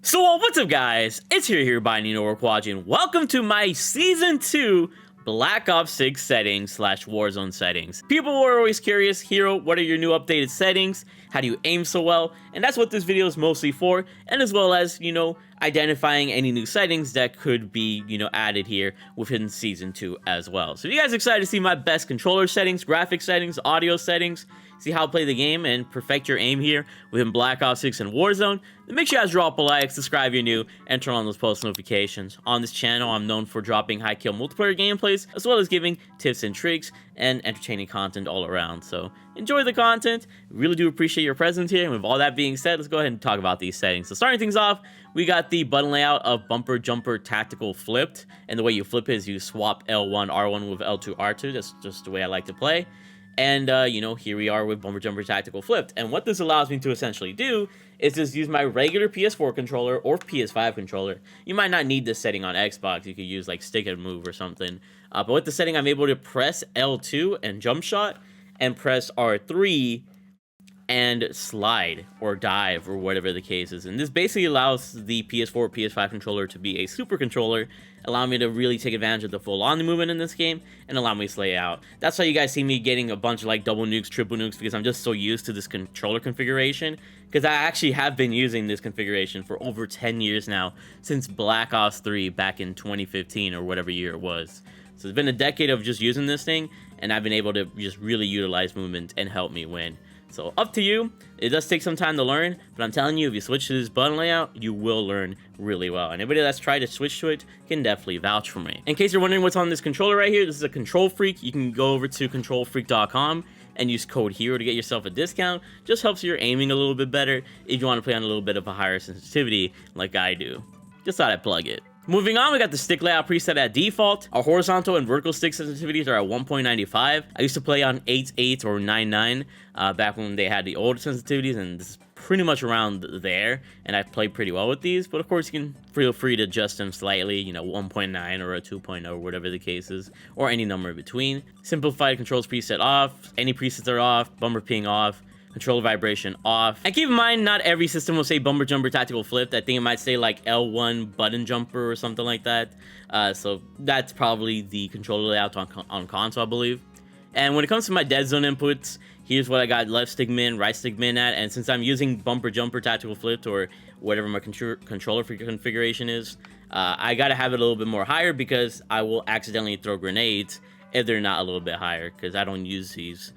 So what's up guys, it's here by Nino Workwatch, and welcome to my Season 2 Black Ops 6 settings / Warzone settings. People were always curious, Hero, what are your new updated settings? How do you aim so well? And that's what this video is mostly for, and as well as, identifying any new settings that could be, added here within Season 2 as well. So if you guys are excited to see my best controller settings, graphic settings, audio settings, see how I play the game and perfect your aim here within Black Ops 6 and Warzone, then make sure you guys drop a like, subscribe if you're new, and turn on those post notifications. On this channel, I'm known for dropping high kill multiplayer gameplays, as well as giving tips and tricks and entertaining content all around. So enjoy the content. Really do appreciate your presence here. And with all that being said, let's go ahead and talk about these settings. So starting things off, we got the button layout of bumper jumper tactical flipped, and the way you flip it is you swap L1 R1 with L2 R2. That's just the way I like to play. And, here we are with bumper jumper tactical flipped. And what this allows me to essentially do is just use my regular PS4 controller or PS5 controller. You might not need this setting on Xbox. You could use like stick and move or something. But with the setting, I'm able to press L2 and jump shot and press R3 and slide or dive or whatever the case is. And this basically allows the PS4 PS5 controller to be a super controller, allowing me to really take advantage of the full on movement in this game and allow me to slay out. That's why you guys see me getting a bunch of like double nukes, triple nukes, because I'm just so used to this controller configuration, because I actually have been using this configuration for over 10 years now, since Black Ops 3 back in 2015 or whatever year it was. So it's been a decade of just using this thing, and I've been able to just really utilize movement and help me win. So up to you. It does take some time to learn, but I'm telling you, if you switch to this button layout, you will learn really well. Anybody that's tried to switch to it can definitely vouch for me. In case you're wondering what's on this controller right here, this is a Control Freak. You can go over to controlfreak.com and use code HERO to get yourself a discount. Just helps your aiming a little bit better if you want to play on a little bit of a higher sensitivity like I do. Just thought I'd plug it. Moving on, we got the stick layout preset at default. Our horizontal and vertical stick sensitivities are at 1.95. I used to play on 8.8 or 9.9 back when they had the older sensitivities, and this is pretty much around there, and I played pretty well with these. But of course, you can feel free to adjust them slightly, 1.9 or a 2.0 or whatever the case is, or any number in between. Simplified controls preset off. Any presets are off. Bumper ping off. Controller vibration off. And keep in mind, not every system will say bumper jumper tactical flipped. I think it might say like L1 button jumper or something like that. So that's probably the controller layout on console, I believe. And when it comes to my dead zone inputs, here's what I got left stick min, right stick min at. And since I'm using bumper jumper tactical flipped or whatever my controller configuration is, I gotta have it a little bit more higher, because I will accidentally throw grenades if they're not a little bit higher, because I don't use these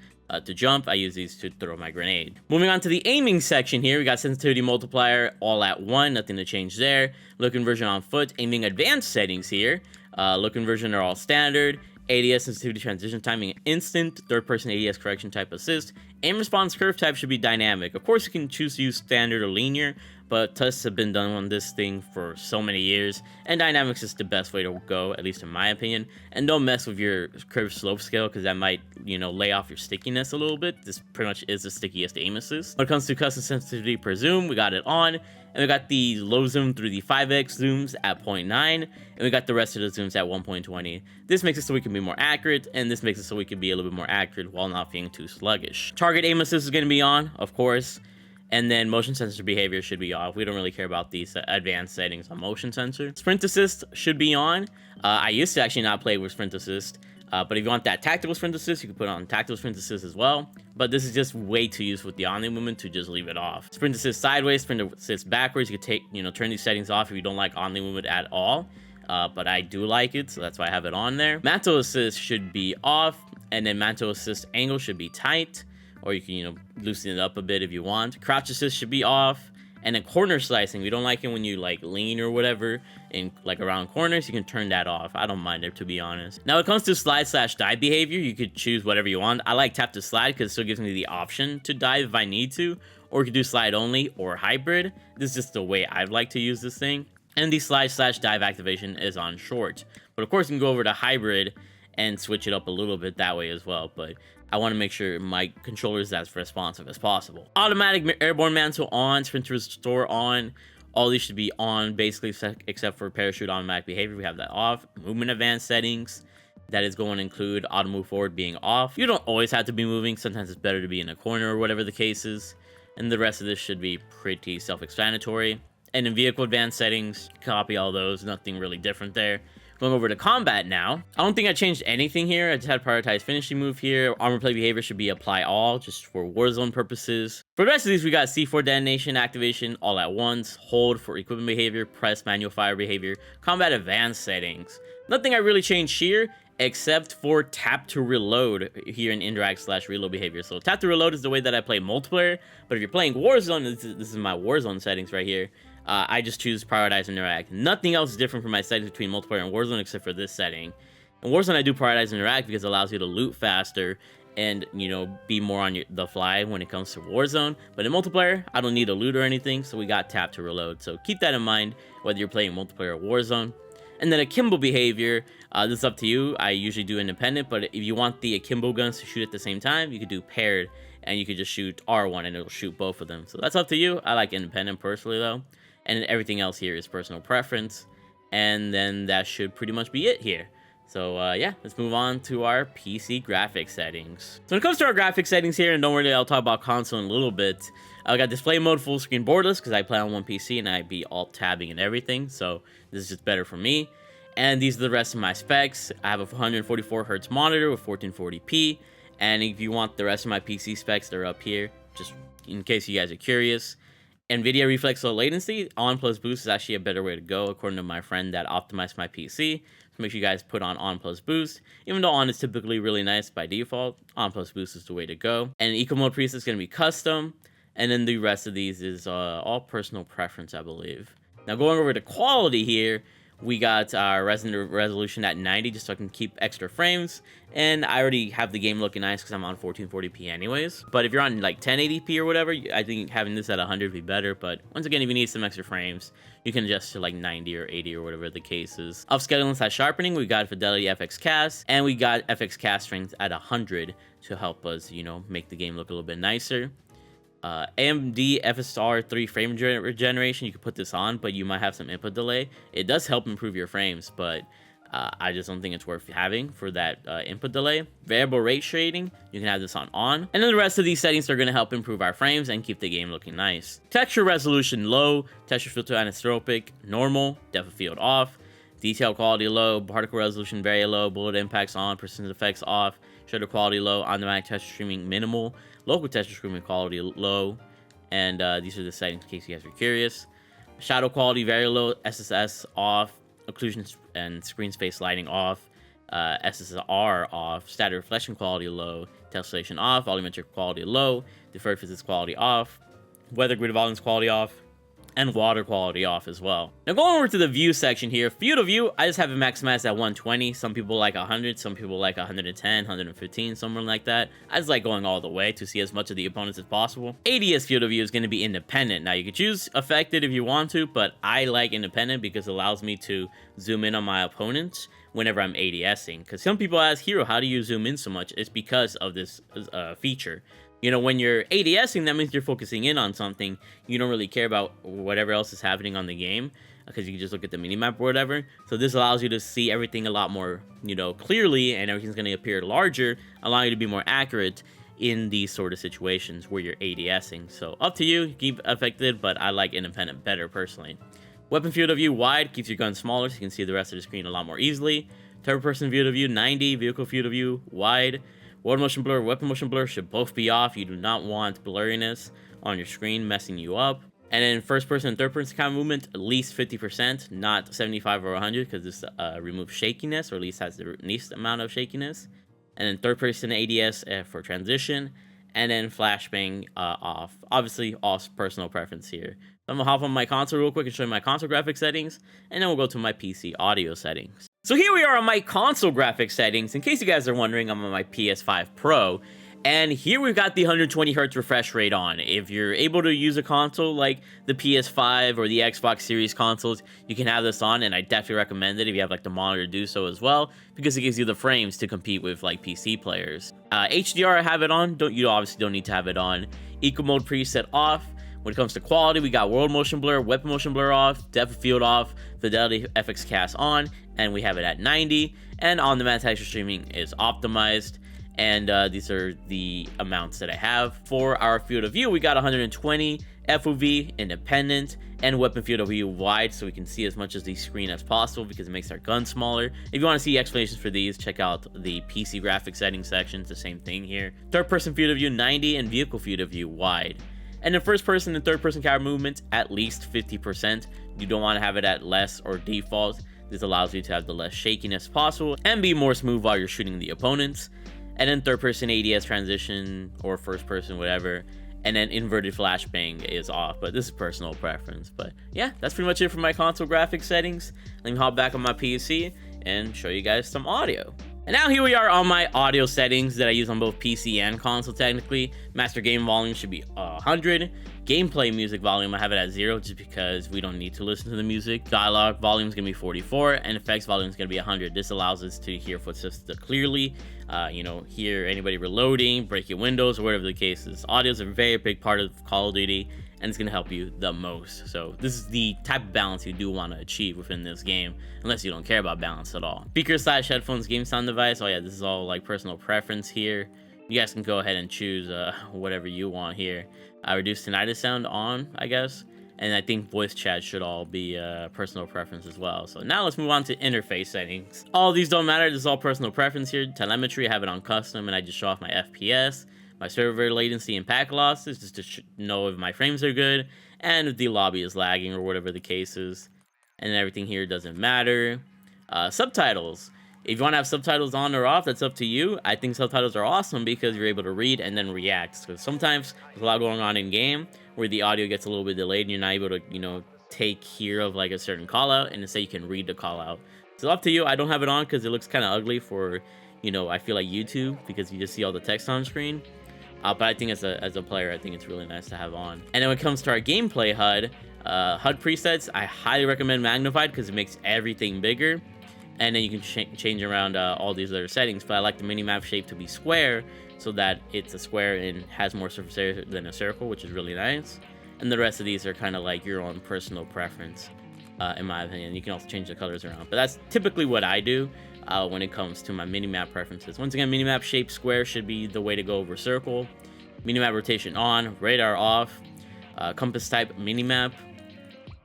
to jump. I use these to throw my grenade. Moving on to the aiming section here, we got sensitivity multiplier all at 1, nothing to change there. Look conversion on foot, aiming advanced settings here. Look conversion are all standard. ADS sensitivity transition timing instant, third person ADS correction type assist. Aim response curve type should be dynamic. Of course, you can choose to use standard or linear, but tests have been done on this thing for so many years, and dynamics is the best way to go, at least in my opinion. And don't mess with your curve slope scale, because that might, lay off your stickiness a little bit. This pretty much is the stickiest aim assist. When it comes to custom sensitivity per zoom, we got it on, and we got the low zoom through the 5x zooms at 0.9, and we got the rest of the zooms at 1.20. This makes it so we can be more accurate, and this makes it so we can be a little bit more accurate while not being too sluggish. Target aim assist is going to be on, of course. And then motion sensor behavior should be off. We don't really care about these advanced settings on motion sensor. Sprint assist should be on. I used to actually not play with sprint assist, but if you want that tactical sprint assist, you can put on tactical sprint assist as well. But this is just way too used with the omni movement to just leave it off. Sprint assist sideways, sprint assist backwards. You could turn these settings off if you don't like omni movement at all. But I do like it, so that's why I have it on there. Mantle assist should be off, and then mantle assist angle should be tight. Or you can, loosen it up a bit if you want. Crouch assist should be off. And then corner slicing, we don't like it when you like lean or whatever in like around corners. You can turn that off. I don't mind it, to be honest. Now, when it comes to slide / dive behavior, you could choose whatever you want. I like tap to slide because it still gives me the option to dive if I need to. Or you could do slide only or hybrid. This is just the way I'd like to use this thing. And the slide / dive activation is on short. But of course, you can go over to hybrid and switch it up a little bit that way as well. But I want to make sure my controller is as responsive as possible. Automatic airborne mantle on, sprint restore on. All these should be on basically, except for parachute automatic behavior. We have that off. Movement advanced settings, that is going to include auto move forward being off. You don't always have to be moving. Sometimes it's better to be in a corner or whatever the case is. And the rest of this should be pretty self-explanatory. And in vehicle advanced settings, copy all those, nothing really different there. Going over to combat now. I don't think I changed anything here. I just had prioritize finishing move here. Armor plate behavior should be apply all, just for Warzone purposes. For the rest of these, we got C4 detonation activation all at once, hold for equipment behavior, press manual fire behavior, combat advanced settings. Nothing I really changed here, except for tap to reload here in interact / reload behavior. So tap to reload is the way that I play multiplayer, but if you're playing Warzone, this is my Warzone settings right here. I just choose prioritize interact. Nothing else is different from my settings between multiplayer and Warzone except for this setting. In Warzone, I do prioritize interact because it allows you to loot faster and, you know, be more on the fly when it comes to Warzone. But in multiplayer, I don't need a loot or anything, so we got tap to reload. So keep that in mind whether you're playing multiplayer or Warzone. And then akimbo behavior, this is up to you. I usually do independent, but if you want the akimbo guns to shoot at the same time, you could do paired, and you could just shoot R1 and it'll shoot both of them. So that's up to you. I like independent personally though. And everything else here is personal preference. And then that should pretty much be it here. So yeah, let's move on to our PC graphics settings. So when it comes to our graphics settings here, and don't worry, I'll talk about console in a little bit. I got display mode full screen borderless because I play on one PC and I be alt tabbing and everything. So this is just better for me. And these are the rest of my specs. I have a 144 Hz monitor with 1440p. And if you want the rest of my PC specs, they're up here, just in case you guys are curious. NVIDIA reflex low latency, on plus boost is actually a better way to go, according to my friend that optimized my PC. So make sure you guys put on plus boost. Even though on is typically really nice by default, on plus boost is the way to go. And eco mode preset is going to be custom. And then the rest of these is all personal preference, I believe. Now going over to quality here, we got our resolution at 90 just so I can keep extra frames. And I already have the game looking nice because I'm on 1440p anyways. But if you're on like 1080p or whatever, I think having this at 100 would be better. But once again, if you need some extra frames, you can adjust to like 90 or 80 or whatever the case is. Upscaling / sharpening, we got Fidelity FX Cast. And we got FX Cast strength at 100 to help us, you know, make the game look a little bit nicer. AMD FSR 3 frame regeneration, you can put this on, but you might have some input delay. It does help improve your frames, but I just don't think it's worth having for that input delay. Variable rate shading, you can have this on. And then the rest of these settings are going to help improve our frames and keep the game looking nice. Texture resolution low, texture filter anisotropic, normal, depth of field off, detail quality low, particle resolution very low, bullet impacts on, persistent effects off, shutter quality low, on-demand texture streaming minimal, local texture streaming quality low, and these are the settings in case you guys are curious. Shadow quality very low, SSS off, occlusion and screen space lighting off, SSR off, static reflection quality low, tessellation off, volumetric quality low, deferred physics quality off, weather grid volumes quality off, and water quality off as well. Now going over to the view section here, field of view, I just have it maximized at 120. Some people like 100, some people like 110, 115, somewhere like that. I just like going all the way to see as much of the opponents as possible. ADS field of view is going to be independent. Now you can choose affected if you want to, but I like independent because it allows me to zoom in on my opponents whenever I'm ADSing. Because some people ask, Hero, how do you zoom in so much? It's because of this feature. You know, when you're ADSing, that means you're focusing in on something. You don't really care about whatever else is happening on the game because you can just look at the minimap or whatever. So this allows you to see everything a lot more, you know, clearly, and everything's going to appear larger, allowing you to be more accurate in these sort of situations where you're ADSing. So up to you, keep affected, but I like independent better personally. Weapon field of view wide keeps your gun smaller so you can see the rest of the screen a lot more easily. Third person field of view 90, vehicle field of view wide. Water motion blur, weapon motion blur should both be off. You do not want blurriness on your screen messing you up. And then first person and third person camera movement, at least 50%, not 75 or 100, because this removes shakiness, or at least has the least amount of shakiness. And then third person ADS for transition, and then flashbang off. Obviously, all personal preference here. So I'm gonna hop on my console real quick and show you my console graphics settings, and then we'll go to my PC audio settings. So here we are on my console graphics settings. In case you guys are wondering, I'm on my PS5 Pro, and here we've got the 120 Hz refresh rate on. If you're able to use a console like the PS5 or the Xbox Series consoles, you can have this on, and I definitely recommend it if you have like the monitor to do so as well, because it gives you the frames to compete with like PC players. HDR, I have it on. You obviously don't need to have it on. Eco mode preset off. When it comes to quality, we got world motion blur, weapon motion blur off, depth of field off, Fidelity FX Cast on, and we have it at 90. And on-demand texture streaming is optimized. And these are the amounts that I have. For our field of view, we got 120 FOV, independent, and weapon field of view wide so we can see as much of the screen as possible because it makes our gun smaller. If you want to see explanations for these, check out the PC graphics settings section. It's the same thing here. Third person field of view 90 and vehicle field of view wide. And then first person and third person camera movement at least 50%. You don't want to have it at less or default. This allows you to have the less shakiness possible and be more smooth while you're shooting the opponents. And then third person ADS transition or first person, whatever. And then inverted flashbang is off, but this is personal preference. But yeah, that's pretty much it for my console graphics settings. Let me hop back on my PC and show you guys some audio. And now here we are on my audio settings that I use on both PC and console technically. Master game volume should be 100. Gameplay music volume, I have it at 0 just because we don't need to listen to the music. Dialogue volume is going to be 44 and effects volume is going to be 100. This allows us to hear footsteps clearly, hear anybody reloading, breaking windows, or whatever the case is. Audio is a very big part of Call of Duty and it's going to help you the most. So this is the type of balance you do want to achieve within this game, unless you don't care about balance at all. Speaker/headphones, game sound device. Oh yeah, this is all like personal preference here. You guys can go ahead and choose whatever you want here. Reduce tinnitus sound on, I guess. And I think voice chat should all be personal preference as well. So now let's move on to interface settings. All these don't matter. This is all personal preference here. Telemetry, I have it on custom and I just show off my FPS. My server latency and packet losses, just to know if my frames are good and if the lobby is lagging or whatever the case is. And everything here doesn't matter. Subtitles. If you want to have subtitles on or off, that's up to you. I think subtitles are awesome because you're able to read and then react. Because sometimes there's a lot going on in game where the audio gets a little bit delayed and you're not able to, take hear of like a certain call out, and instead you can read the call out. So up to you. I don't have it on because it looks kind of ugly for, I feel like YouTube, because you just see all the text on screen. But I think as a player, I think it's really nice to have on. And then when it comes to our gameplay HUD, HUD presets, I highly recommend magnified because it makes everything bigger. And then you can change around all these other settings. But I like the minimap shape to be square so that it's a square and has more surface area than a circle, which is really nice. And the rest of these are kind of like your own personal preference, in my opinion. You can also change the colors around. But that's typically what I do when it comes to my minimap preferences. Once again, minimap shape square should be the way to go over circle. Minimap rotation on, radar off, compass type minimap.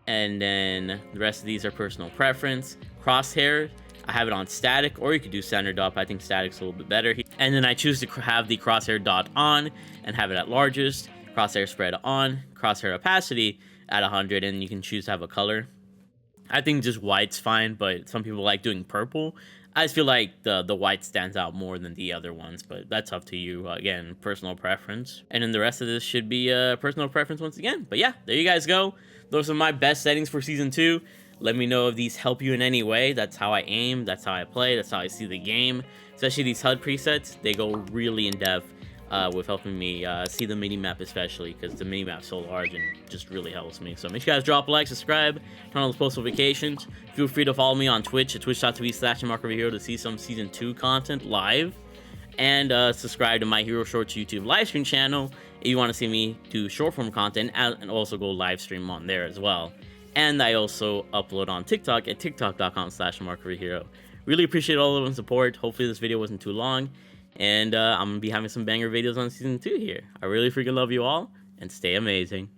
And then the rest of these are personal preference. Crosshair, I have it on static, or you could do standard dot, but I think static's a little bit better. And then I choose to have the crosshair dot on and have it at largest, crosshair spread on, crosshair opacity at 100, and you can choose to have a color. I think just white's fine, but some people like doing purple. I just feel like the white stands out more than the other ones, but that's up to you. Again, personal preference. And then the rest of this should be personal preference once again. But yeah, there you guys go. Those are my best settings for Season 2. Let me know if these help you in any way. That's how I aim, that's how I play, that's how I see the game. Especially these HUD presets, they go really in depth with helping me see the minimap, especially because the minimap's so large and just really helps me. So make sure you guys drop a like, subscribe, turn on those post notifications. Feel free to follow me on Twitch at twitch.tv/MyHeroHero to see some Season 2 content live. And subscribe to My Hero Shorts YouTube live stream channel if you want to see me do short form content, and also go live stream on there as well. And I also upload on TikTok at tiktok.com/MyHeroHero. Really appreciate all of the support. Hopefully this video wasn't too long. And I'm going to be having some banger videos on Season 2 here. I really freaking love you all, and stay amazing.